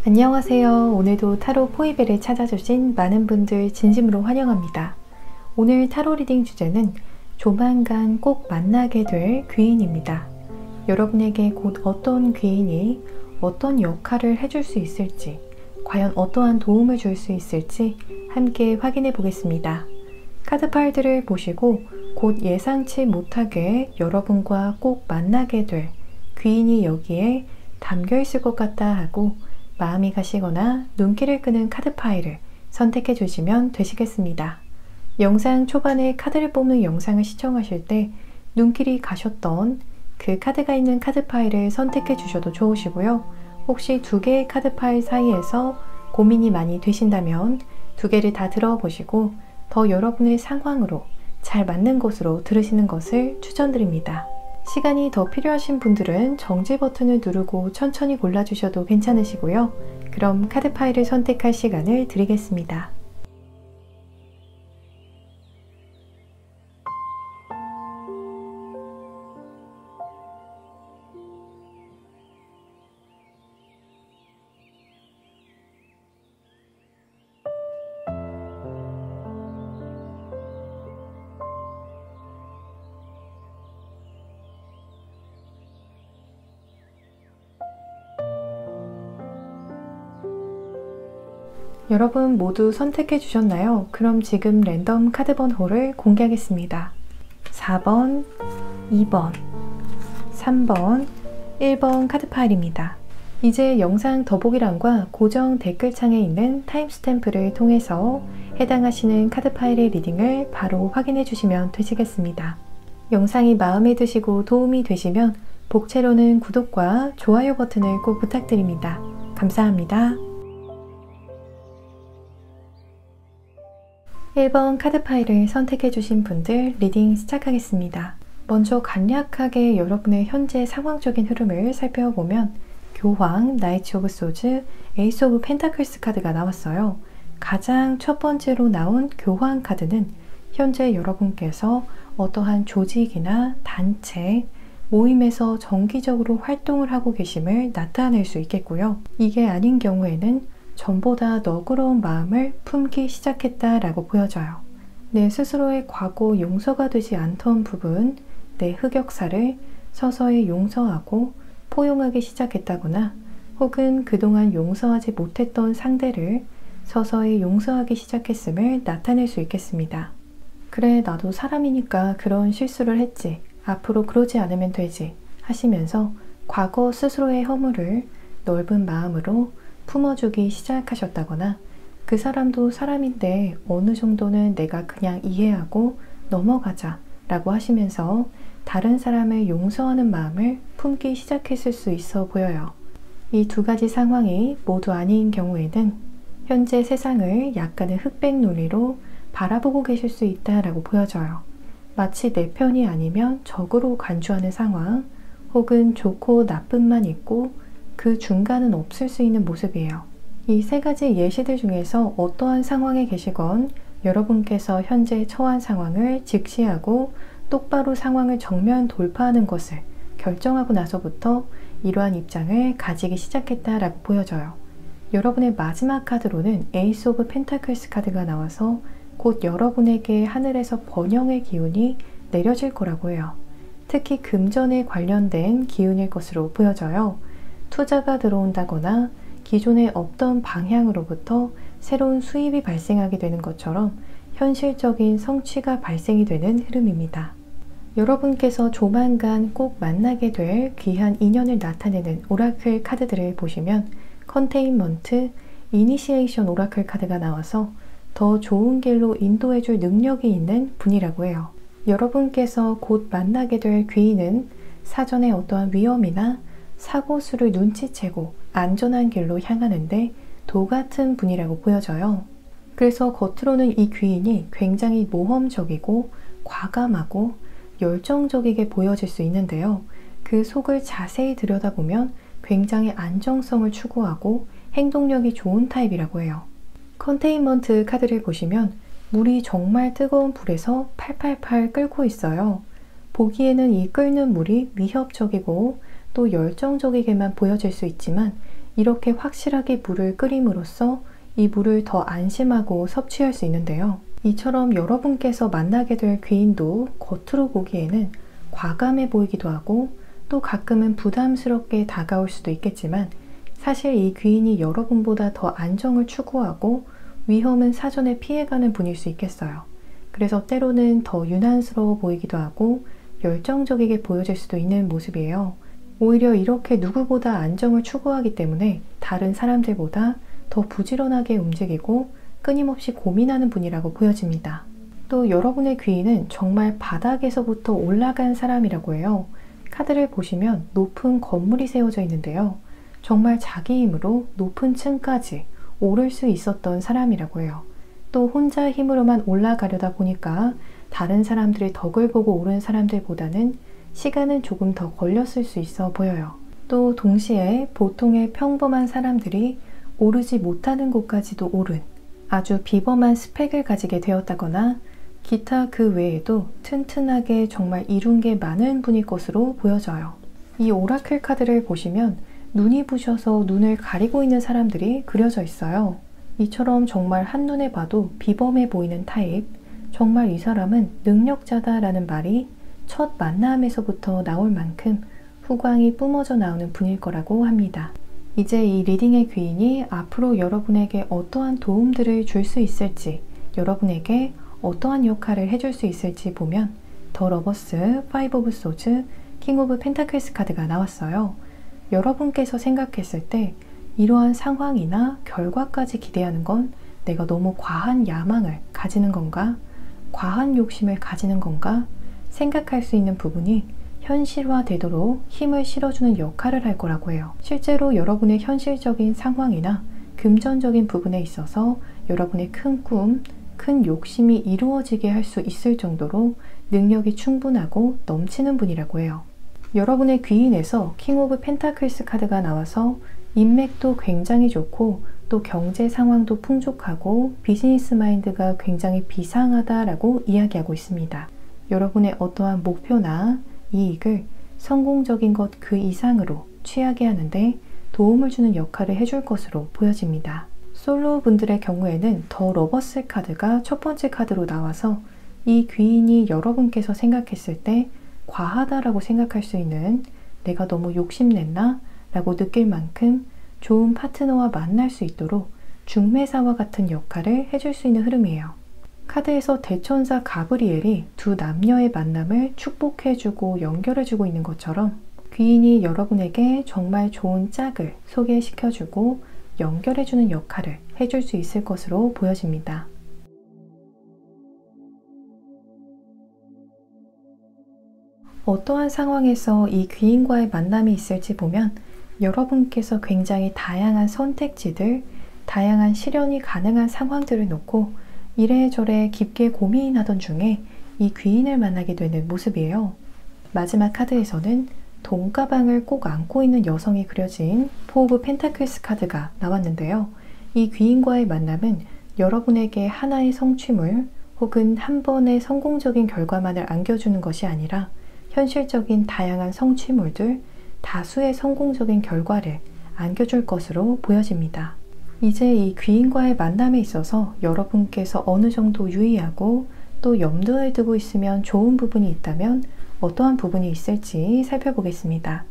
안녕하세요. 오늘도 타로 포이벨을 찾아주신 많은 분들 진심으로 환영합니다. 오늘 타로 리딩 주제는 조만간 꼭 만나게 될 귀인입니다. 여러분에게 곧 어떤 귀인이 어떤 역할을 해줄 수 있을지, 과연 어떠한 도움을 줄 수 있을지 함께 확인해 보겠습니다. 카드 파일들을 보시고 곧 예상치 못하게 여러분과 꼭 만나게 될 귀인이 여기에 담겨 있을 것 같다 하고 마음이 가시거나 눈길을 끄는 카드 파일을 선택해 주시면 되시겠습니다. 영상 초반에 카드를 뽑는 영상을 시청하실 때 눈길이 가셨던 그 카드가 있는 카드 파일을 선택해 주셔도 좋으시고요. 혹시 두 개의 카드 파일 사이에서 고민이 많이 되신다면 두 개를 다 들어보시고 더 여러분의 상황으로 잘 맞는 곳으로 들으시는 것을 추천드립니다. 시간이 더 필요하신 분들은 정지 버튼을 누르고 천천히 골라주셔도 괜찮으시고요. 그럼 카드 파일을 선택할 시간을 드리겠습니다. 여러분 모두 선택해 주셨나요? 그럼 지금 랜덤 카드 번호를 공개하겠습니다. 4번, 2번, 3번, 1번 카드 파일입니다. 이제 영상 더보기란과 고정 댓글창에 있는 타임스탬프를 통해서 해당하시는 카드 파일의 리딩을 바로 확인해 주시면 되시겠습니다. 영상이 마음에 드시고 도움이 되시면 복채로는 구독과 좋아요 버튼을 꼭 부탁드립니다. 감사합니다. 1번 카드 파일을 선택해 주신 분들 리딩 시작하겠습니다. 먼저 간략하게 여러분의 현재 상황적인 흐름을 살펴보면 교황, 나이트 오브 소즈, 에이스 오브 펜타클스 카드가 나왔어요. 가장 첫 번째로 나온 교황 카드는 현재 여러분께서 어떠한 조직이나 단체, 모임에서 정기적으로 활동을 하고 계심을 나타낼 수 있겠고요. 이게 아닌 경우에는 전보다 너그러운 마음을 품기 시작했다라고 보여져요. 내 스스로의 과거 용서가 되지 않던 부분, 내 흑역사를 서서히 용서하고 포용하기 시작했다거나 혹은 그동안 용서하지 못했던 상대를 서서히 용서하기 시작했음을 나타낼 수 있겠습니다. 그래, 나도 사람이니까 그런 실수를 했지. 앞으로 그러지 않으면 되지 하시면서 과거 스스로의 허물을 넓은 마음으로 품어주기 시작하셨다거나 그 사람도 사람인데 어느 정도는 내가 그냥 이해하고 넘어가자 라고 하시면서 다른 사람을 용서하는 마음을 품기 시작했을 수 있어 보여요. 이 두 가지 상황이 모두 아닌 경우에는 현재 세상을 약간의 흑백 논리로 바라보고 계실 수 있다라고 보여져요. 마치 내 편이 아니면 적으로 간주하는 상황, 혹은 좋고 나쁨만 있고 그 중간은 없을 수 있는 모습이에요. 이 세 가지 예시들 중에서 어떠한 상황에 계시건 여러분께서 현재 처한 상황을 직시하고 똑바로 상황을 정면 돌파하는 것을 결정하고 나서부터 이러한 입장을 가지기 시작했다라고 보여져요. 여러분의 마지막 카드로는 에이스 오브 펜타클스 카드가 나와서 곧 여러분에게 하늘에서 번영의 기운이 내려질 거라고 해요. 특히 금전에 관련된 기운일 것으로 보여져요. 투자가 들어온다거나 기존에 없던 방향으로부터 새로운 수입이 발생하게 되는 것처럼 현실적인 성취가 발생이 되는 흐름입니다. 여러분께서 조만간 꼭 만나게 될 귀한 인연을 나타내는 오라클 카드들을 보시면 컨테인먼트, 이니시에이션 오라클 카드가 나와서 더 좋은 길로 인도해줄 능력이 있는 분이라고 해요. 여러분께서 곧 만나게 될 귀인은 사전에 어떠한 위험이나 사고수를 눈치채고 안전한 길로 향하는데 도 같은 분이라고 보여져요. 그래서 겉으로는 이 귀인이 굉장히 모험적이고 과감하고 열정적이게 보여질 수 있는데요. 그 속을 자세히 들여다보면 굉장히 안정성을 추구하고 행동력이 좋은 타입이라고 해요. 컨테인먼트 카드를 보시면 물이 정말 뜨거운 불에서 팔팔팔 끓고 있어요. 보기에는 이 끓는 물이 위협적이고 또 열정적이게만 보여질 수 있지만 이렇게 확실하게 물을 끓임으로써 이 물을 더 안심하고 섭취할 수 있는데요. 이처럼 여러분께서 만나게 될 귀인도 겉으로 보기에는 과감해 보이기도 하고 또 가끔은 부담스럽게 다가올 수도 있겠지만 사실 이 귀인이 여러분보다 더 안정을 추구하고 위험은 사전에 피해가는 분일 수 있겠어요. 그래서 때로는 더 유난스러워 보이기도 하고 열정적이게 보여질 수도 있는 모습이에요. 오히려 이렇게 누구보다 안정을 추구하기 때문에 다른 사람들보다 더 부지런하게 움직이고 끊임없이 고민하는 분이라고 보여집니다. 또 여러분의 귀인은 정말 바닥에서부터 올라간 사람이라고 해요. 카드를 보시면 높은 건물이 세워져 있는데요. 정말 자기 힘으로 높은 층까지 오를 수 있었던 사람이라고 해요. 또 혼자 힘으로만 올라가려다 보니까 다른 사람들의 덕을 보고 오른 사람들보다는 시간은 조금 더 걸렸을 수 있어 보여요. 또 동시에 보통의 평범한 사람들이 오르지 못하는 곳까지도 오른 아주 비범한 스펙을 가지게 되었다거나 기타 그 외에도 튼튼하게 정말 이룬 게 많은 분일 것으로 보여져요. 이 오라클 카드를 보시면 눈이 부셔서 눈을 가리고 있는 사람들이 그려져 있어요. 이처럼 정말 한눈에 봐도 비범해 보이는 타입, 정말 이 사람은 능력자다라는 말이 첫 만남에서부터 나올 만큼 후광이 뿜어져 나오는 분일 거라고 합니다. 이제 이 리딩의 귀인이 앞으로 여러분에게 어떠한 도움들을 줄 수 있을지, 여러분에게 어떠한 역할을 해줄 수 있을지 보면 더 러버스, 파이브 오브 소즈, 킹 오브 펜타클스 카드가 나왔어요. 여러분께서 생각했을 때 이러한 상황이나 결과까지 기대하는 건 내가 너무 과한 야망을 가지는 건가? 과한 욕심을 가지는 건가? 생각할 수 있는 부분이 현실화되도록 힘을 실어주는 역할을 할 거라고 해요. 실제로 여러분의 현실적인 상황이나 금전적인 부분에 있어서 여러분의 큰 꿈, 큰 욕심이 이루어지게 할 수 있을 정도로 능력이 충분하고 넘치는 분이라고 해요. 여러분의 귀인에서 킹 오브 펜타클스 카드가 나와서 인맥도 굉장히 좋고 또 경제 상황도 풍족하고 비즈니스 마인드가 굉장히 비상하다라고 이야기하고 있습니다. 여러분의 어떠한 목표나 이익을 성공적인 것 그 이상으로 취하게 하는데 도움을 주는 역할을 해줄 것으로 보여집니다. 솔로 분들의 경우에는 더 러버스 카드가 첫 번째 카드로 나와서 이 귀인이 여러분께서 생각했을 때 과하다라고 생각할 수 있는 내가 너무 욕심냈나? 라고 느낄 만큼 좋은 파트너와 만날 수 있도록 중매사와 같은 역할을 해줄 수 있는 흐름이에요. 카드에서 대천사 가브리엘이 두 남녀의 만남을 축복해주고 연결해주고 있는 것처럼 귀인이 여러분에게 정말 좋은 짝을 소개시켜주고 연결해주는 역할을 해줄 수 있을 것으로 보여집니다. 어떠한 상황에서 이 귀인과의 만남이 있을지 보면 여러분께서 굉장히 다양한 선택지들, 다양한 실현이 가능한 상황들을 놓고 이래저래 깊게 고민하던 중에 이 귀인을 만나게 되는 모습이에요. 마지막 카드에서는 돈가방을 꼭 안고 있는 여성이 그려진 포 오브 펜타클스 카드가 나왔는데요. 이 귀인과의 만남은 여러분에게 하나의 성취물 혹은 한 번의 성공적인 결과만을 안겨주는 것이 아니라 현실적인 다양한 성취물들, 다수의 성공적인 결과를 안겨줄 것으로 보여집니다. 이제 이 귀인과의 만남에 있어서 여러분께서 어느 정도 유의하고 또 염두에 두고 있으면 좋은 부분이 있다면 어떠한 부분이 있을지 살펴보겠습니다.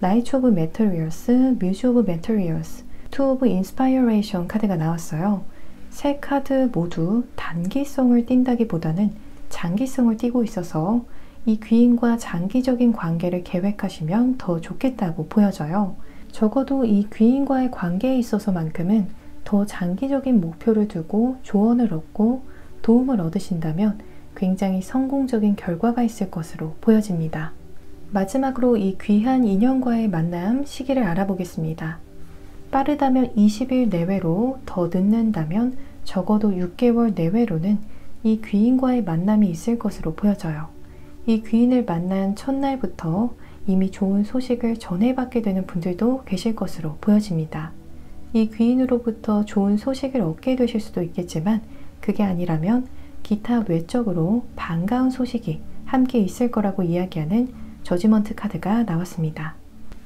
나이트 오브 메터리얼스, 뮤즈 오브 메터리얼스, 투 오브 인스파이어레이션 카드가 나왔어요. 세 카드 모두 단기성을 띈다기보다는 장기성을 띠고 있어서 이 귀인과 장기적인 관계를 계획하시면 더 좋겠다고 보여져요. 적어도 이 귀인과의 관계에 있어서만큼은 더 장기적인 목표를 두고 조언을 얻고 도움을 얻으신다면 굉장히 성공적인 결과가 있을 것으로 보여집니다. 마지막으로 이 귀한 인연과의 만남 시기를 알아보겠습니다. 빠르다면 20일 내외로, 더 늦는다면 적어도 6개월 내외로는 이 귀인과의 만남이 있을 것으로 보여져요. 이 귀인을 만난 첫날부터 이미 좋은 소식을 전해받게 되는 분들도 계실 것으로 보여집니다. 이 귀인으로부터 좋은 소식을 얻게 되실 수도 있겠지만 그게 아니라면 기타 외적으로 반가운 소식이 함께 있을 거라고 이야기하는 저지먼트 카드가 나왔습니다.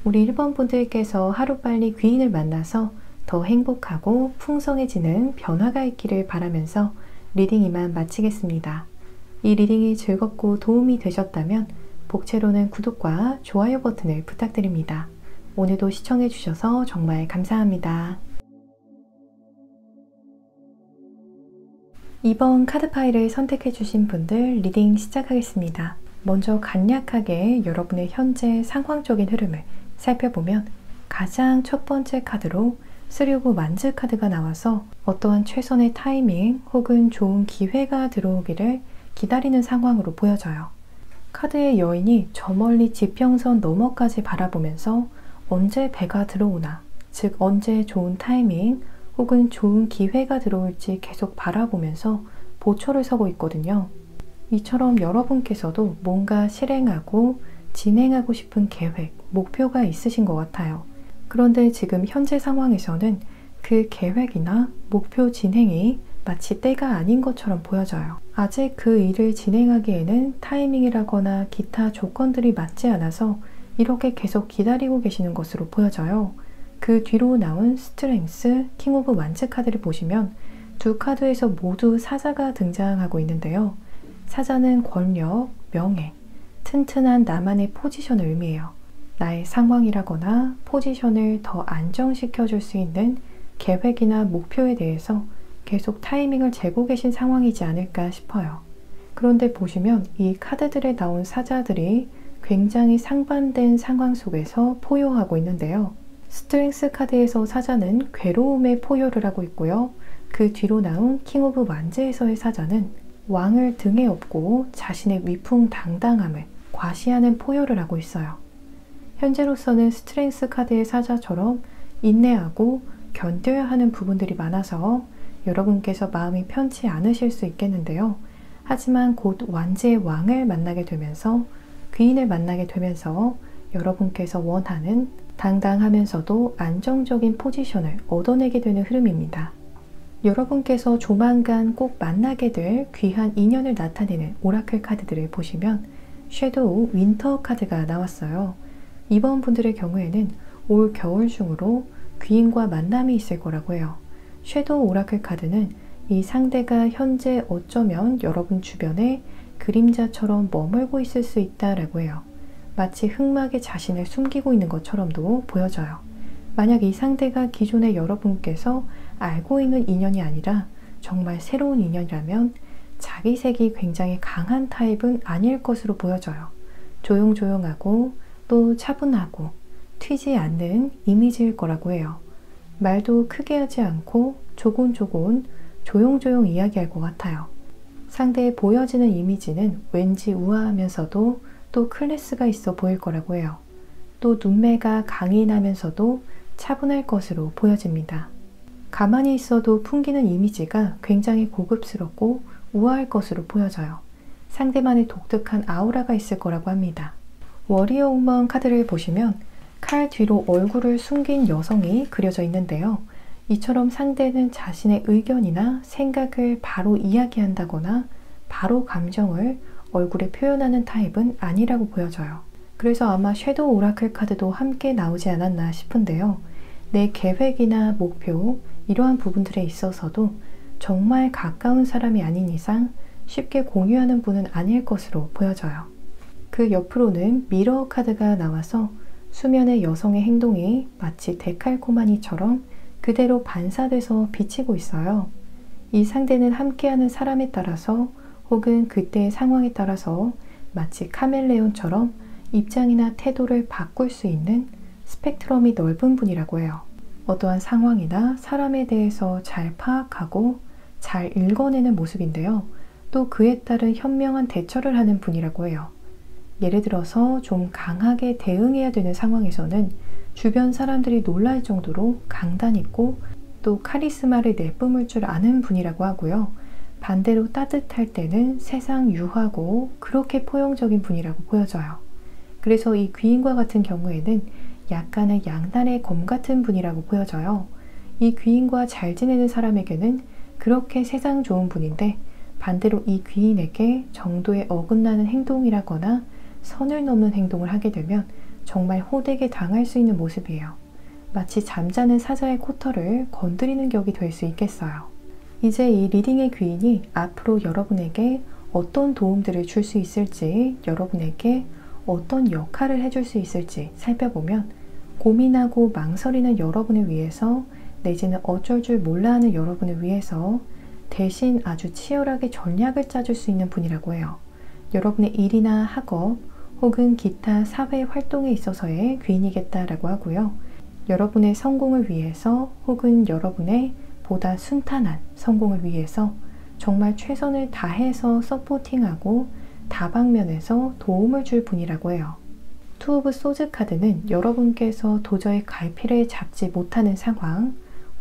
우리 1번 분들께서 하루빨리 귀인을 만나서 더 행복하고 풍성해지는 변화가 있기를 바라면서 리딩 이만 마치겠습니다. 이 리딩이 즐겁고 도움이 되셨다면 복채로는 구독과 좋아요 버튼을 부탁드립니다. 오늘도 시청해주셔서 정말 감사합니다. 2번 카드 파일을 선택해주신 분들 리딩 시작하겠습니다. 먼저 간략하게 여러분의 현재 상황적인 흐름을 살펴보면 가장 첫 번째 카드로 3 오브 만즈 카드가 나와서 어떠한 최선의 타이밍 혹은 좋은 기회가 들어오기를 기다리는 상황으로 보여져요. 카드의 여인이 저 멀리 지평선 너머까지 바라보면서 언제 배가 들어오나, 즉 언제 좋은 타이밍 혹은 좋은 기회가 들어올지 계속 바라보면서 보초를 서고 있거든요. 이처럼 여러분께서도 뭔가 실행하고 진행하고 싶은 계획, 목표가 있으신 것 같아요. 그런데 지금 현재 상황에서는 그 계획이나 목표 진행이 마치 때가 아닌 것처럼 보여져요. 아직 그 일을 진행하기에는 타이밍이라거나 기타 조건들이 맞지 않아서 이렇게 계속 기다리고 계시는 것으로 보여져요. 그 뒤로 나온 스트렝스, 킹 오브 완즈 카드를 보시면 두 카드에서 모두 사자가 등장하고 있는데요. 사자는 권력, 명예, 튼튼한 나만의 포지션을 의미해요. 나의 상황이라거나 포지션을 더 안정시켜 줄 수 있는 계획이나 목표에 대해서 계속 타이밍을 재고 계신 상황이지 않을까 싶어요. 그런데 보시면 이 카드들에 나온 사자들이 굉장히 상반된 상황 속에서 포효하고 있는데요. 스트렝스 카드에서 사자는 괴로움의 포효를 하고 있고요. 그 뒤로 나온 킹 오브 완즈에서의 사자는 왕을 등에 업고 자신의 위풍당당함을 과시하는 포효를 하고 있어요. 현재로서는 스트렝스 카드의 사자처럼 인내하고 견뎌야 하는 부분들이 많아서 여러분께서 마음이 편치 않으실 수 있겠는데요. 하지만 곧 완즈의 왕을 만나게 되면서 귀인을 만나게 되면서 여러분께서 원하는 당당하면서도 안정적인 포지션을 얻어내게 되는 흐름입니다. 여러분께서 조만간 꼭 만나게 될 귀한 인연을 나타내는 오라클 카드들을 보시면 섀도우 윈터 카드가 나왔어요. 이번 분들의 경우에는 올 겨울 중으로 귀인과 만남이 있을 거라고 해요. 섀도우 오라클 카드는 이 상대가 현재 어쩌면 여러분 주변에 그림자처럼 머물고 있을 수 있다라고 해요. 마치 흑막에 자신을 숨기고 있는 것처럼도 보여져요. 만약 이 상대가 기존에 여러분께서 알고 있는 인연이 아니라 정말 새로운 인연이라면 자기색이 굉장히 강한 타입은 아닐 것으로 보여져요. 조용조용하고 또 차분하고 튀지 않는 이미지일 거라고 해요. 말도 크게 하지 않고 조곤조곤 조용조용 이야기할 것 같아요. 상대에 보여지는 이미지는 왠지 우아하면서도 또 클래스가 있어 보일 거라고 해요. 또 눈매가 강인하면서도 차분할 것으로 보여집니다. 가만히 있어도 풍기는 이미지가 굉장히 고급스럽고 우아할 것으로 보여져요. 상대만의 독특한 아우라가 있을 거라고 합니다. 워리어 우먼 카드를 보시면 칼 뒤로 얼굴을 숨긴 여성이 그려져 있는데요. 이처럼 상대는 자신의 의견이나 생각을 바로 이야기한다거나 바로 감정을 얼굴에 표현하는 타입은 아니라고 보여져요. 그래서 아마 섀도우 오라클 카드도 함께 나오지 않았나 싶은데요. 내 계획이나 목표, 이러한 부분들에 있어서도 정말 가까운 사람이 아닌 이상 쉽게 공유하는 분은 아닐 것으로 보여져요. 그 옆으로는 미러 카드가 나와서 수면의 여성의 행동이 마치 데칼코마니처럼 그대로 반사돼서 비치고 있어요. 이 상대는 함께하는 사람에 따라서 혹은 그때의 상황에 따라서 마치 카멜레온처럼 입장이나 태도를 바꿀 수 있는 스펙트럼이 넓은 분이라고 해요. 어떠한 상황이나 사람에 대해서 잘 파악하고 잘 읽어내는 모습인데요. 또 그에 따른 현명한 대처를 하는 분이라고 해요. 예를 들어서 좀 강하게 대응해야 되는 상황에서는 주변 사람들이 놀랄 정도로 강단 있고 또 카리스마를 내뿜을 줄 아는 분이라고 하고요. 반대로 따뜻할 때는 세상 유하고 그렇게 포용적인 분이라고 보여져요. 그래서 이 귀인과 같은 경우에는 약간의 양날의 검 같은 분이라고 보여져요. 이 귀인과 잘 지내는 사람에게는 그렇게 세상 좋은 분인데 반대로 이 귀인에게 정도에 어긋나는 행동이라거나 선을 넘는 행동을 하게 되면 정말 호되게 당할 수 있는 모습이에요. 마치 잠자는 사자의 코털을 건드리는 격이 될 수 있겠어요. 이제 이 리딩의 귀인이 앞으로 여러분에게 어떤 도움들을 줄 수 있을지, 여러분에게 어떤 역할을 해줄 수 있을지 살펴보면 고민하고 망설이는 여러분을 위해서 내지는 어쩔 줄 몰라 하는 여러분을 위해서 대신 아주 치열하게 전략을 짜줄 수 있는 분이라고 해요. 여러분의 일이나 학업 혹은 기타 사회 활동에 있어서의 귀인이겠다라고 하고요. 여러분의 성공을 위해서 혹은 여러분의 보다 순탄한 성공을 위해서 정말 최선을 다해서 서포팅하고 다방면에서 도움을 줄 분이라고 해요. 투 오브 소즈 카드는 여러분께서 도저히 갈피를 잡지 못하는 상황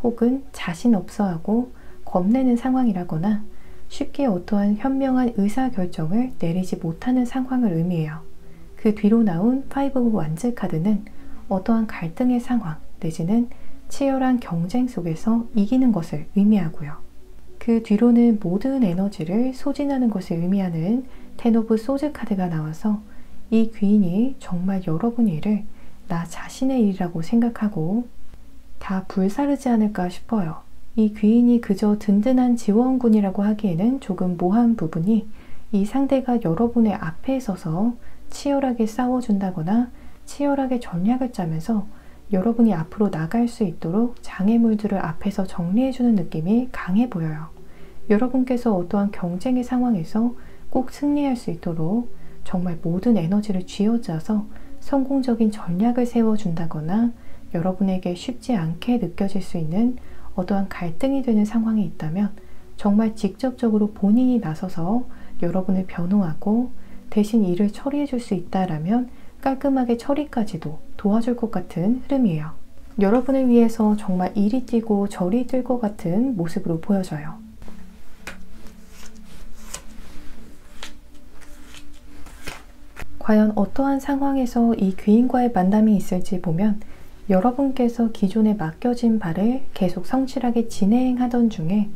혹은 자신 없어하고 겁내는 상황이라거나 쉽게 어떠한 현명한 의사결정을 내리지 못하는 상황을 의미해요. 그 뒤로 나온 파이브 오브 완즈 카드는 어떠한 갈등의 상황 내지는 치열한 경쟁 속에서 이기는 것을 의미하고요. 그 뒤로는 모든 에너지를 소진하는 것을 의미하는 텐 오브 소즈 카드가 나와서 이 귀인이 정말 여러분 일을 나 자신의 일이라고 생각하고 다 불사르지 않을까 싶어요. 이 귀인이 그저 든든한 지원군이라고 하기에는 조금 모호한 부분이 이 상대가 여러분의 앞에 서서 치열하게 싸워준다거나 치열하게 전략을 짜면서 여러분이 앞으로 나갈 수 있도록 장애물들을 앞에서 정리해주는 느낌이 강해 보여요. 여러분께서 어떠한 경쟁의 상황에서 꼭 승리할 수 있도록 정말 모든 에너지를 쥐어짜서 성공적인 전략을 세워준다거나 여러분에게 쉽지 않게 느껴질 수 있는 어떠한 갈등이 되는 상황이 있다면 정말 직접적으로 본인이 나서서 여러분을 변호하고 대신 일을 처리해 줄 수 있다라면 깔끔하게 처리까지도 도와줄 것 같은 흐름이에요. 여러분을 위해서 정말 이리 뛰고 저리 뛸 것 같은 모습으로 보여져요. 과연 어떠한 상황에서 이 귀인과의 만남이 있을지 보면 여러분께서 기존에 맡겨진 바를 계속 성실하게 진행하던 중에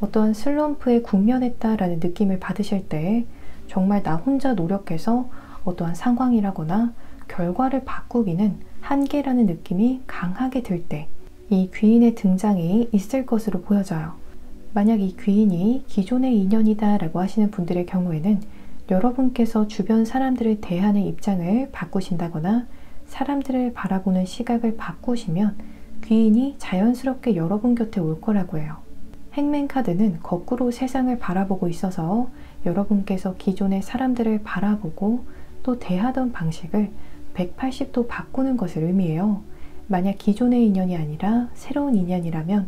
어떠한 슬럼프에 국면했다라는 느낌을 받으실 때 정말 나 혼자 노력해서 어떠한 상황이라거나 결과를 바꾸기는 한계라는 느낌이 강하게 들 때 이 귀인의 등장이 있을 것으로 보여져요. 만약 이 귀인이 기존의 인연이다 라고 하시는 분들의 경우에는 여러분께서 주변 사람들을 대하는 입장을 바꾸신다거나 사람들을 바라보는 시각을 바꾸시면 귀인이 자연스럽게 여러분 곁에 올 거라고 해요. 행맨 카드는 거꾸로 세상을 바라보고 있어서 여러분께서 기존의 사람들을 바라보고 또 대하던 방식을 180도 바꾸는 것을 의미해요. 만약 기존의 인연이 아니라 새로운 인연이라면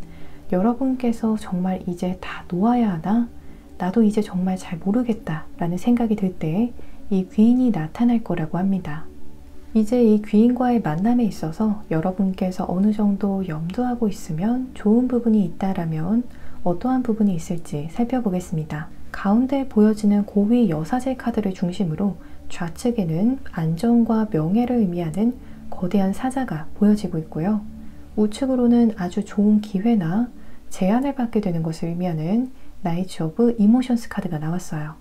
여러분께서 정말 이제 다 놓아야 하나? 나도 이제 정말 잘 모르겠다 라는 생각이 들 때 이 귀인이 나타날 거라고 합니다. 이제 이 귀인과의 만남에 있어서 여러분께서 어느 정도 염두하고 있으면 좋은 부분이 있다라면 어떠한 부분이 있을지 살펴보겠습니다. 가운데 보여지는 고위 여사제 카드를 중심으로 좌측에는 안정과 명예를 의미하는 거대한 사자가 보여지고 있고요. 우측으로는 아주 좋은 기회나 제안을 받게 되는 것을 의미하는 나이츠 오브 이모션스 카드가 나왔어요.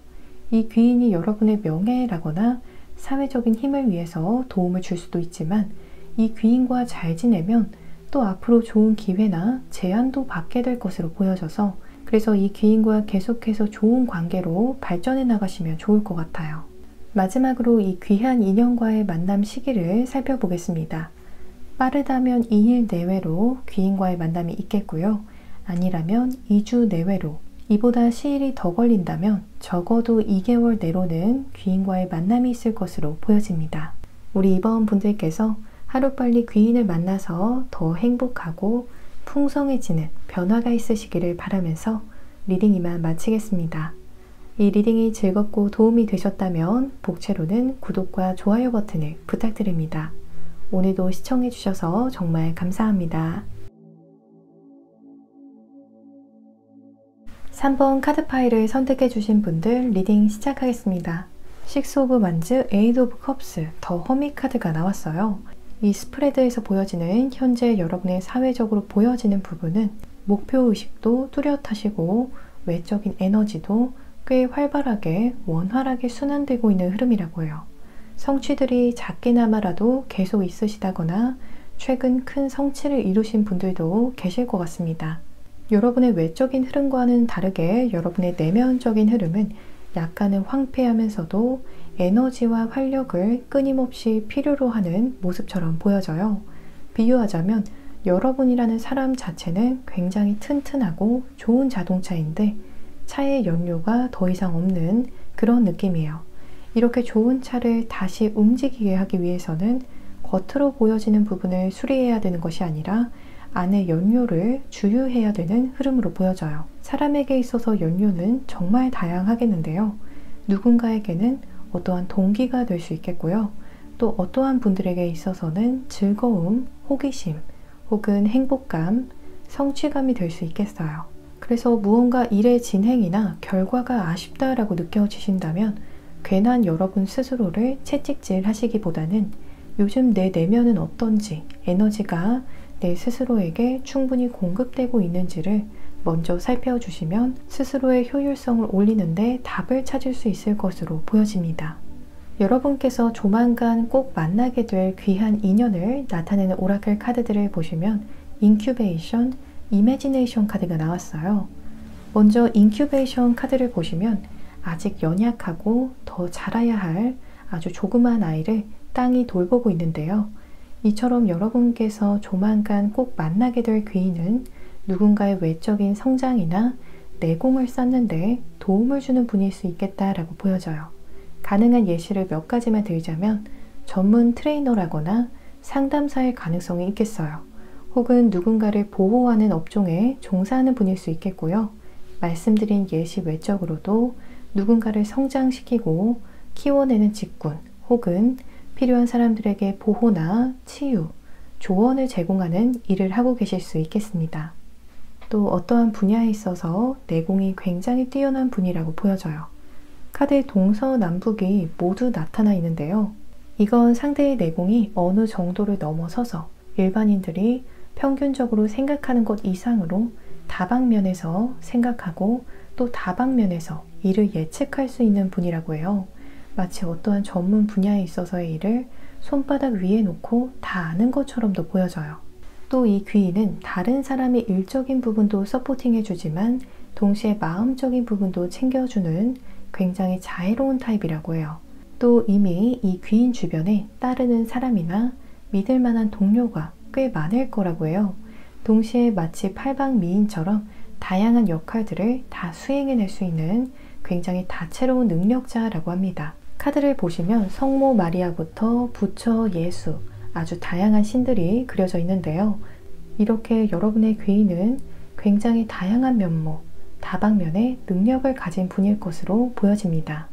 이 귀인이 여러분의 명예라거나 사회적인 힘을 위해서 도움을 줄 수도 있지만 이 귀인과 잘 지내면 또 앞으로 좋은 기회나 제안도 받게 될 것으로 보여져서 그래서 이 귀인과 계속해서 좋은 관계로 발전해 나가시면 좋을 것 같아요. 마지막으로 이 귀한 인연과의 만남 시기를 살펴보겠습니다. 빠르다면 2일 내외로 귀인과의 만남이 있겠고요. 아니라면 2주 내외로, 이보다 시일이 더 걸린다면 적어도 2개월 내로는 귀인과의 만남이 있을 것으로 보여집니다. 우리 이번 분들께서 하루빨리 귀인을 만나서 더 행복하고 풍성해지는 변화가 있으시기를 바라면서 리딩 이만 마치겠습니다. 이 리딩이 즐겁고 도움이 되셨다면 복채로는 구독과 좋아요 버튼을 부탁드립니다. 오늘도 시청해주셔서 정말 감사합니다. 3번 카드 파일을 선택해주신 분들 리딩 시작하겠습니다. 6 오브 만즈, 8 오브 컵스, 더 허밋 카드가 나왔어요. 이 스프레드에서 보여지는 현재 여러분의 사회적으로 보여지는 부분은 목표의식도 뚜렷하시고 외적인 에너지도 꽤 활발하게 원활하게 순환되고 있는 흐름이라고 해요. 성취들이 작게나마라도 계속 있으시다거나 최근 큰 성취를 이루신 분들도 계실 것 같습니다. 여러분의 외적인 흐름과는 다르게 여러분의 내면적인 흐름은 약간은 황폐하면서도 에너지와 활력을 끊임없이 필요로 하는 모습처럼 보여져요. 비유하자면 여러분이라는 사람 자체는 굉장히 튼튼하고 좋은 자동차인데 차의 연료가 더 이상 없는 그런 느낌이에요. 이렇게 좋은 차를 다시 움직이게 하기 위해서는 겉으로 보여지는 부분을 수리해야 되는 것이 아니라 안에 연료를 주유해야 되는 흐름으로 보여져요. 사람에게 있어서 연료는 정말 다양하겠는데요. 누군가에게는 어떠한 동기가 될 수 있겠고요. 또 어떠한 분들에게 있어서는 즐거움, 호기심, 혹은 행복감, 성취감이 될 수 있겠어요. 그래서 무언가 일의 진행이나 결과가 아쉽다라고 느껴지신다면 괜한 여러분 스스로를 채찍질 하시기보다는 요즘 내 내면은 어떤지, 에너지가 내 스스로에게 충분히 공급되고 있는지를 먼저 살펴주시면 스스로의 효율성을 올리는데 답을 찾을 수 있을 것으로 보여집니다. 여러분께서 조만간 꼭 만나게 될 귀한 인연을 나타내는 오라클 카드들을 보시면 인큐베이션, 이매지네이션 카드가 나왔어요. 먼저 인큐베이션 카드를 보시면 아직 연약하고 더 자라야 할 아주 조그만 아이를 땅이 돌보고 있는데요. 이처럼 여러분께서 조만간 꼭 만나게 될 귀인은 누군가의 외적인 성장이나 내공을 쌓는데 도움을 주는 분일 수 있겠다라고 보여져요. 가능한 예시를 몇 가지만 들자면 전문 트레이너라거나 상담사일 가능성이 있겠어요. 혹은 누군가를 보호하는 업종에 종사하는 분일 수 있겠고요. 말씀드린 예시 외적으로도 누군가를 성장시키고 키워내는 직군 혹은 필요한 사람들에게 보호나 치유, 조언을 제공하는 일을 하고 계실 수 있겠습니다. 또 어떠한 분야에 있어서 내공이 굉장히 뛰어난 분이라고 보여져요. 카드의 동서남북이 모두 나타나 있는데요. 이건 상대의 내공이 어느 정도를 넘어서서 일반인들이 평균적으로 생각하는 것 이상으로 다방면에서 생각하고 또 다방면에서 일을 예측할 수 있는 분이라고 해요. 마치 어떠한 전문 분야에 있어서의 일을 손바닥 위에 놓고 다 아는 것처럼도 보여져요. 또 이 귀인은 다른 사람의 일적인 부분도 서포팅해주지만 동시에 마음적인 부분도 챙겨주는 굉장히 자애로운 타입이라고 해요. 또 이미 이 귀인 주변에 따르는 사람이나 믿을 만한 동료가 꽤 많을 거라고 해요. 동시에 마치 팔방미인처럼 다양한 역할들을 다 수행해낼 수 있는 굉장히 다채로운 능력자라고 합니다. 카드를 보시면 성모 마리아부터 부처, 예수, 아주 다양한 신들이 그려져 있는데요. 이렇게 여러분의 귀인은 굉장히 다양한 면모, 다방면의 능력을 가진 분일 것으로 보여집니다.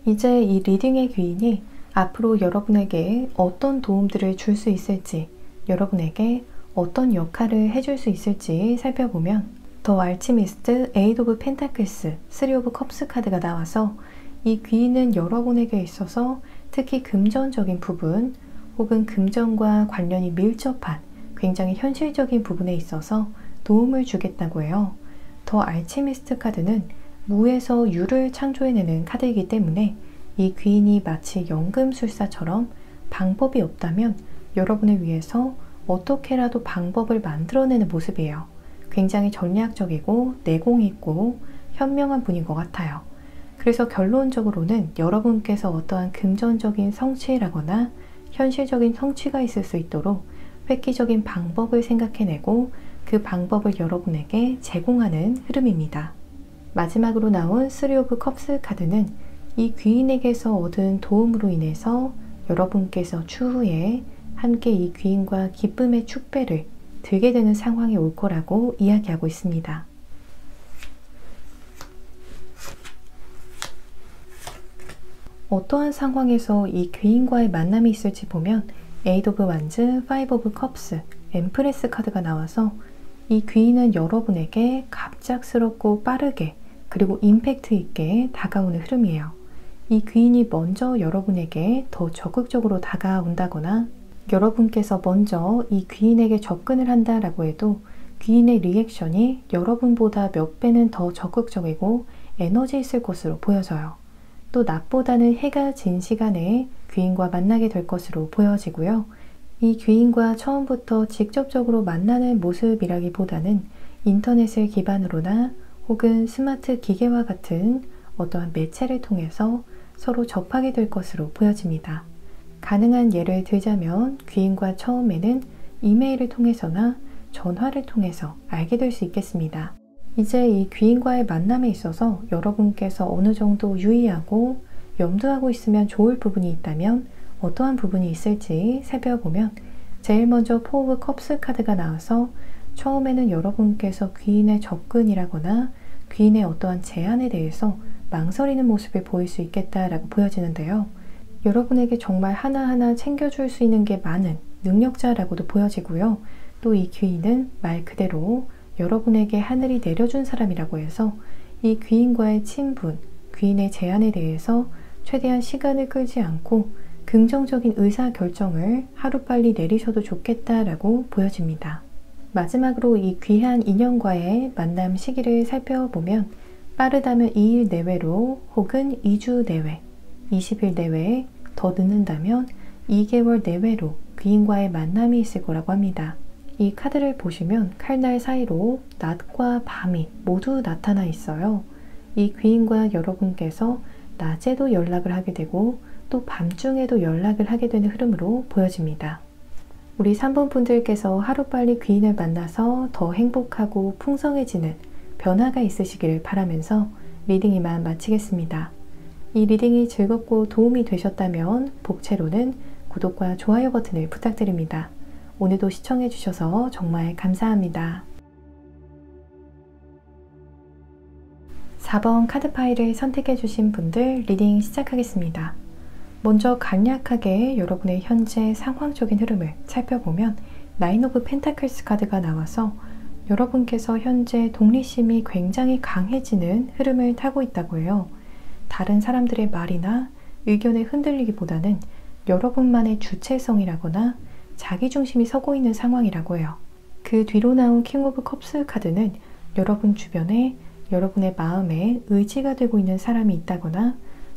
이제 이 리딩의 귀인이 앞으로 여러분에게 어떤 도움들을 줄 수 있을지, 여러분에게 어떤 역할을 해줄 수 있을지 살펴보면 더 알치미스트, 에이드 오브 펜타클스, 3 오브 컵스 카드가 나와서 이 귀인은 여러분에게 있어서 특히 금전적인 부분 혹은 금전과 관련이 밀접한 굉장히 현실적인 부분에 있어서 도움을 주겠다고 해요. 더 알치미스트 카드는 무에서 유를 창조해내는 카드이기 때문에 이 귀인이 마치 연금술사처럼 방법이 없다면 여러분을 위해서 어떻게라도 방법을 만들어내는 모습이에요. 굉장히 전략적이고 내공 있고 현명한 분인 것 같아요. 그래서 결론적으로는 여러분께서 어떠한 금전적인 성취라거나 현실적인 성취가 있을 수 있도록 획기적인 방법을 생각해내고 그 방법을 여러분에게 제공하는 흐름입니다. 마지막으로 나온 3 오브 컵스 카드는 이 귀인에게서 얻은 도움으로 인해서 여러분께서 추후에 함께 이 귀인과 기쁨의 축배를 들게 되는 상황이 올 거라고 이야기하고 있습니다. 어떠한 상황에서 이 귀인과의 만남이 있을지 보면 에이드 오브 완즈, 5 오브 컵스, 엠프레스 카드가 나와서 이 귀인은 여러분에게 갑작스럽고 빠르게 그리고 임팩트 있게 다가오는 흐름이에요. 이 귀인이 먼저 여러분에게 더 적극적으로 다가온다거나 여러분께서 먼저 이 귀인에게 접근을 한다라고 해도 귀인의 리액션이 여러분보다 몇 배는 더 적극적이고 에너지 있을 것으로 보여져요. 또 낮보다는 해가 진 시간에 귀인과 만나게 될 것으로 보여지고요. 이 귀인과 처음부터 직접적으로 만나는 모습이라기보다는 인터넷을 기반으로나 혹은 스마트 기계와 같은 어떠한 매체를 통해서 서로 접하게 될 것으로 보여집니다. 가능한 예를 들자면 귀인과 처음에는 이메일을 통해서나 전화를 통해서 알게 될 수 있겠습니다. 이제 이 귀인과의 만남에 있어서 여러분께서 어느 정도 유의하고 염두하고 있으면 좋을 부분이 있다면 어떠한 부분이 있을지 살펴보면 제일 먼저 4 오브 컵스 카드가 나와서 처음에는 여러분께서 귀인의 접근이라거나 귀인의 어떠한 제안에 대해서 망설이는 모습을 보일 수 있겠다라고 보여지는데요. 여러분에게 정말 하나하나 챙겨줄 수 있는 게 많은 능력자라고도 보여지고요. 또 이 귀인은 말 그대로 여러분에게 하늘이 내려준 사람이라고 해서 이 귀인과의 친분, 귀인의 제안에 대해서 최대한 시간을 끌지 않고 긍정적인 의사결정을 하루빨리 내리셔도 좋겠다라고 보여집니다. 마지막으로 이 귀한 인연과의 만남 시기를 살펴보면 빠르다면 2일 내외로 혹은 2주 내외, 20일 내외에 더 늦는다면 2개월 내외로 귀인과의 만남이 있을 거라고 합니다. 이 카드를 보시면 칼날 사이로 낮과 밤이 모두 나타나 있어요. 이 귀인과 여러분께서 낮에도 연락을 하게 되고 또 밤중에도 연락을 하게 되는 흐름으로 보여집니다. 우리 3번 분들께서 하루빨리 귀인을 만나서 더 행복하고 풍성해지는 변화가 있으시기를 바라면서 리딩 이만 마치겠습니다. 이 리딩이 즐겁고 도움이 되셨다면 복채로는 구독과 좋아요 버튼을 부탁드립니다. 오늘도 시청해주셔서 정말 감사합니다. 4번 카드 파일을 선택해주신 분들 리딩 시작하겠습니다. 먼저 간략하게 여러분의 현재 상황적인 흐름을 살펴보면 9 오브 펜타클스 카드가 나와서 여러분께서 현재 독립심이 굉장히 강해지는 흐름을 타고 있다고 해요. 다른 사람들의 말이나 의견에 흔들리기보다는 여러분만의 주체성이라거나 자기중심이 서고 있는 상황이라고 해요. 그 뒤로 나온 킹 오브 컵스 카드는 여러분 주변에 여러분의 마음에 의지가 되고 있는 사람이 있다거나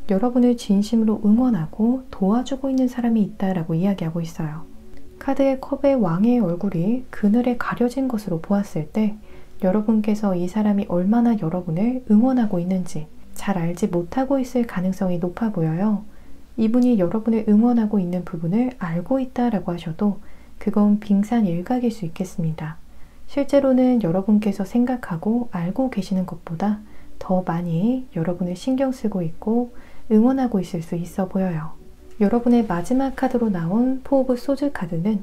여러분을 진심으로 응원하고 도와주고 있는 사람이 있다라고 이야기하고 있어요. 카드의 컵의 왕의 얼굴이 그늘에 가려진 것으로 보았을 때 여러분께서 이 사람이 얼마나 여러분을 응원하고 있는지 잘 알지 못하고 있을 가능성이 높아 보여요. 이분이 여러분을 응원하고 있는 부분을 알고 있다라고 하셔도 그건 빙산일각일 수 있겠습니다. 실제로는 여러분께서 생각하고 알고 계시는 것보다 더 많이 여러분을 신경 쓰고 있고 응원하고 있을 수 있어 보여요. 여러분의 마지막 카드로 나온 포 오브 소즈 카드는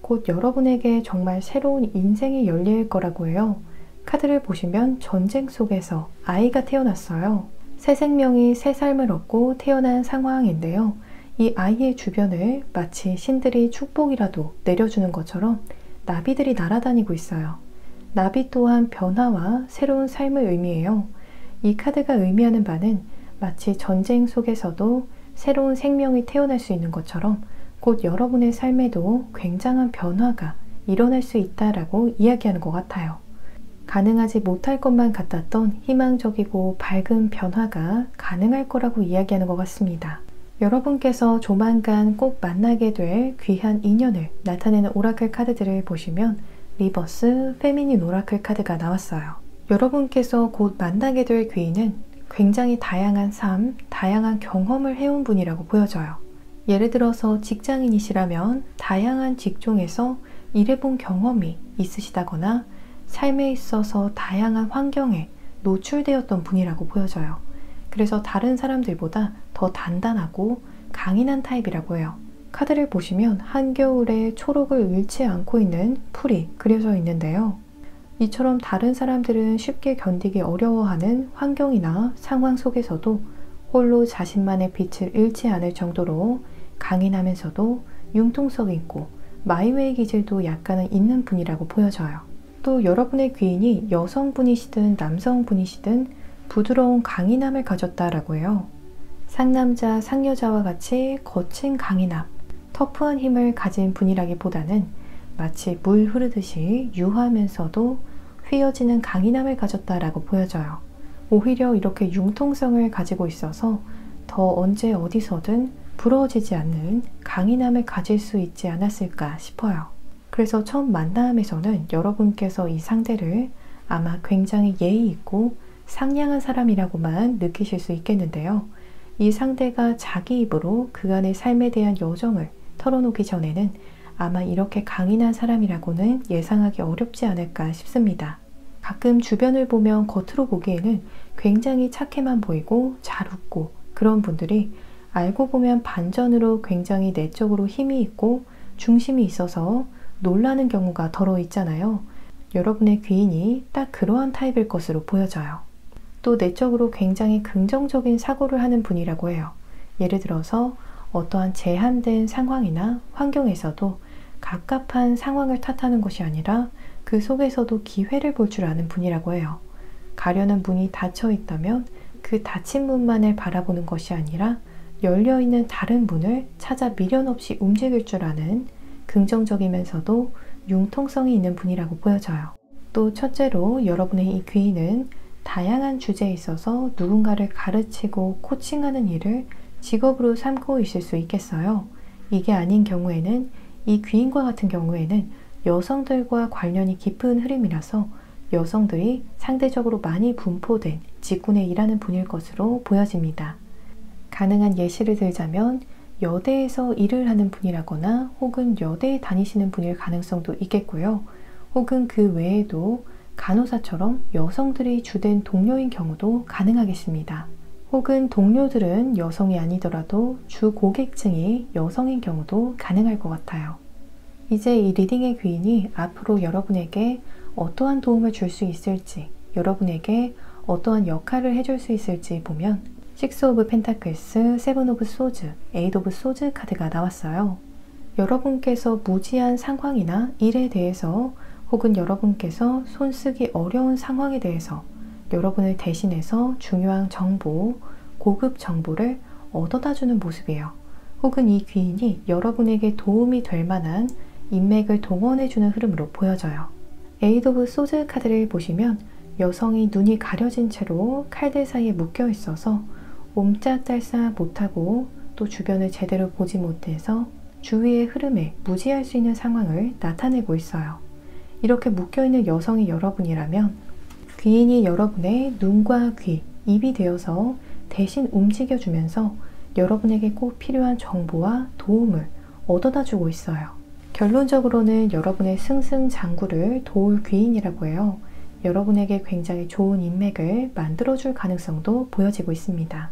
곧 여러분에게 정말 새로운 인생이 열릴 거라고 해요. 카드를 보시면 전쟁 속에서 아이가 태어났어요. 새 생명이 새 삶을 얻고 태어난 상황인데요. 이 아이의 주변을 마치 신들이 축복이라도 내려주는 것처럼 나비들이 날아다니고 있어요. 나비 또한 변화와 새로운 삶을 의미해요. 이 카드가 의미하는 바는 마치 전쟁 속에서도 새로운 생명이 태어날 수 있는 것처럼 곧 여러분의 삶에도 굉장한 변화가 일어날 수 있다라고 이야기하는 것 같아요. 가능하지 못할 것만 같았던 희망적이고 밝은 변화가 가능할 거라고 이야기하는 것 같습니다. 여러분께서 조만간 꼭 만나게 될 귀한 인연을 나타내는 오라클 카드들을 보시면 리버스 페미닌 오라클 카드가 나왔어요. 여러분께서 곧 만나게 될 귀인은 굉장히 다양한 삶, 다양한 경험을 해온 분이라고 보여져요. 예를 들어서 직장인이시라면 다양한 직종에서 일해본 경험이 있으시다거나 삶에 있어서 다양한 환경에 노출되었던 분이라고 보여져요. 그래서 다른 사람들보다 더 단단하고 강인한 타입이라고 해요. 카드를 보시면 한겨울에 초록을 잃지 않고 있는 풀이 그려져 있는데요. 이처럼 다른 사람들은 쉽게 견디기 어려워하는 환경이나 상황 속에서도 홀로 자신만의 빛을 잃지 않을 정도로 강인하면서도 융통성 있고 마이웨이 기질도 약간은 있는 분이라고 보여져요. 또 여러분의 귀인이 여성분이시든 남성분이시든 부드러운 강인함을 가졌다라고 해요. 상남자, 상여자와 같이 거친 강인함, 터프한 힘을 가진 분이라기보다는 마치 물 흐르듯이 유하면서도 휘어지는 강인함을 가졌다라고 보여져요. 오히려 이렇게 융통성을 가지고 있어서 더 언제 어디서든 부러워지지 않는 강인함을 가질 수 있지 않았을까 싶어요. 그래서 첫 만남에서는 여러분께서 이 상대를 아마 굉장히 예의 있고 상냥한 사람이라고만 느끼실 수 있겠는데요. 이 상대가 자기 입으로 그간의 삶에 대한 여정을 털어놓기 전에는 아마 이렇게 강인한 사람이라고는 예상하기 어렵지 않을까 싶습니다. 가끔 주변을 보면 겉으로 보기에는 굉장히 착해만 보이고 잘 웃고 그런 분들이 알고 보면 반전으로 굉장히 내적으로 힘이 있고 중심이 있어서 놀라는 경우가 더러 있잖아요. 여러분의 귀인이 딱 그러한 타입일 것으로 보여져요. 또 내적으로 굉장히 긍정적인 사고를 하는 분이라고 해요. 예를 들어서 어떠한 제한된 상황이나 환경에서도 갑갑한 상황을 탓하는 것이 아니라 그 속에서도 기회를 볼 줄 아는 분이라고 해요. 가려는 문이 닫혀 있다면 그 닫힌 문만을 바라보는 것이 아니라 열려있는 다른 문을 찾아 미련 없이 움직일 줄 아는 긍정적이면서도 융통성이 있는 분이라고 보여져요. 또 첫째로 여러분의 이 귀인은 다양한 주제에 있어서 누군가를 가르치고 코칭하는 일을 직업으로 삼고 있을 수 있겠어요. 이게 아닌 경우에는 이 귀인과 같은 경우에는 여성들과 관련이 깊은 흐름이라서 여성들이 상대적으로 많이 분포된 직군에 일하는 분일 것으로 보여집니다. 가능한 예시를 들자면 여대에서 일을 하는 분이라거나 혹은 여대에 다니시는 분일 가능성도 있겠고요. 혹은 그 외에도 간호사처럼 여성들이 주된 동료인 경우도 가능하겠습니다. 혹은 동료들은 여성이 아니더라도 주 고객층이 여성인 경우도 가능할 것 같아요. 이제 이 리딩의 귀인이 앞으로 여러분에게 어떠한 도움을 줄 수 있을지, 여러분에게 어떠한 역할을 해줄 수 있을지 보면 식스 오브 펜타클스, 세븐 오브 소즈, 에잇 오브 소즈 카드가 나왔어요. 여러분께서 무지한 상황이나 일에 대해서 혹은 여러분께서 손쓰기 어려운 상황에 대해서 여러분을 대신해서 중요한 정보, 고급 정보를 얻어다주는 모습이에요. 혹은 이 귀인이 여러분에게 도움이 될 만한 인맥을 동원해주는 흐름으로 보여져요. 에이드 오브 소즈 카드를 보시면 여성이 눈이 가려진 채로 칼들 사이에 묶여 있어서 옴짝달싹 못하고 또 주변을 제대로 보지 못해서 주위의 흐름에 무지할 수 있는 상황을 나타내고 있어요. 이렇게 묶여있는 여성이 여러분이라면 귀인이 여러분의 눈과 귀, 입이 되어서 대신 움직여주면서 여러분에게 꼭 필요한 정보와 도움을 얻어다 주고 있어요. 결론적으로는 여러분의 승승장구를 도울 귀인이라고 해요. 여러분에게 굉장히 좋은 인맥을 만들어줄 가능성도 보여지고 있습니다.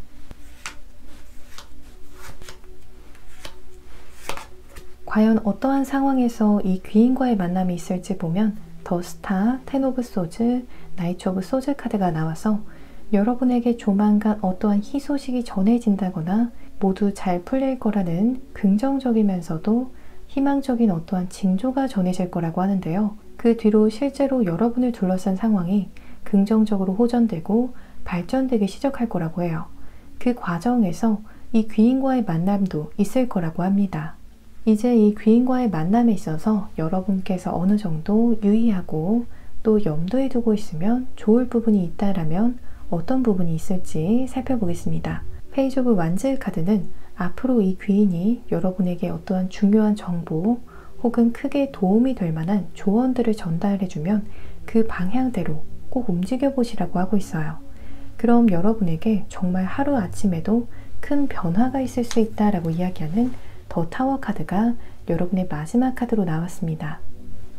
과연 어떠한 상황에서 이 귀인과의 만남이 있을지 보면 더 스타, 텐 오브 소즈, 나이트 오브 소즈 카드가 나와서 여러분에게 조만간 어떠한 희소식이 전해진다거나 모두 잘 풀릴 거라는 긍정적이면서도 희망적인 어떠한 징조가 전해질 거라고 하는데요. 그 뒤로 실제로 여러분을 둘러싼 상황이 긍정적으로 호전되고 발전되기 시작할 거라고 해요. 그 과정에서 이 귀인과의 만남도 있을 거라고 합니다. 이제 이 귀인과의 만남에 있어서 여러분께서 어느 정도 유의하고 또 염두에 두고 있으면 좋을 부분이 있다라면 어떤 부분이 있을지 살펴보겠습니다. 페이지 오브 완즈 카드는 앞으로 이 귀인이 여러분에게 어떠한 중요한 정보 혹은 크게 도움이 될 만한 조언들을 전달해주면 그 방향대로 꼭 움직여 보시라고 하고 있어요. 그럼 여러분에게 정말 하루아침에도 큰 변화가 있을 수 있다라고 이야기하는 더 타워 카드가 여러분의 마지막 카드로 나왔습니다.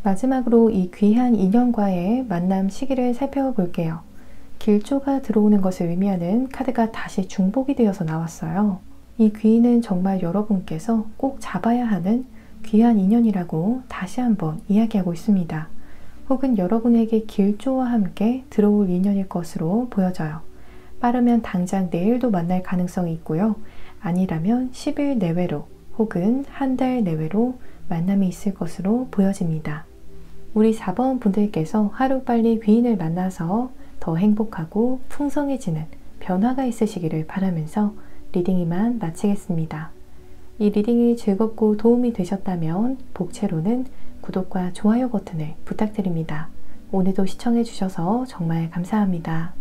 마지막으로 이 귀한 인연과의 만남 시기를 살펴볼게요. 길조가 들어오는 것을 의미하는 카드가 다시 중복이 되어서 나왔어요. 이 귀인은 정말 여러분께서 꼭 잡아야 하는 귀한 인연이라고 다시 한번 이야기하고 있습니다. 혹은 여러분에게 길조와 함께 들어올 인연일 것으로 보여져요. 빠르면 당장 내일도 만날 가능성이 있고요. 아니라면 10일 내외로 혹은 한 달 내외로 만남이 있을 것으로 보여집니다. 우리 4번 분들께서 하루빨리 귀인을 만나서 더 행복하고 풍성해지는 변화가 있으시기를 바라면서 리딩 이만 마치겠습니다. 이 리딩이 즐겁고 도움이 되셨다면 복채로는 구독과 좋아요 버튼을 부탁드립니다. 오늘도 시청해주셔서 정말 감사합니다.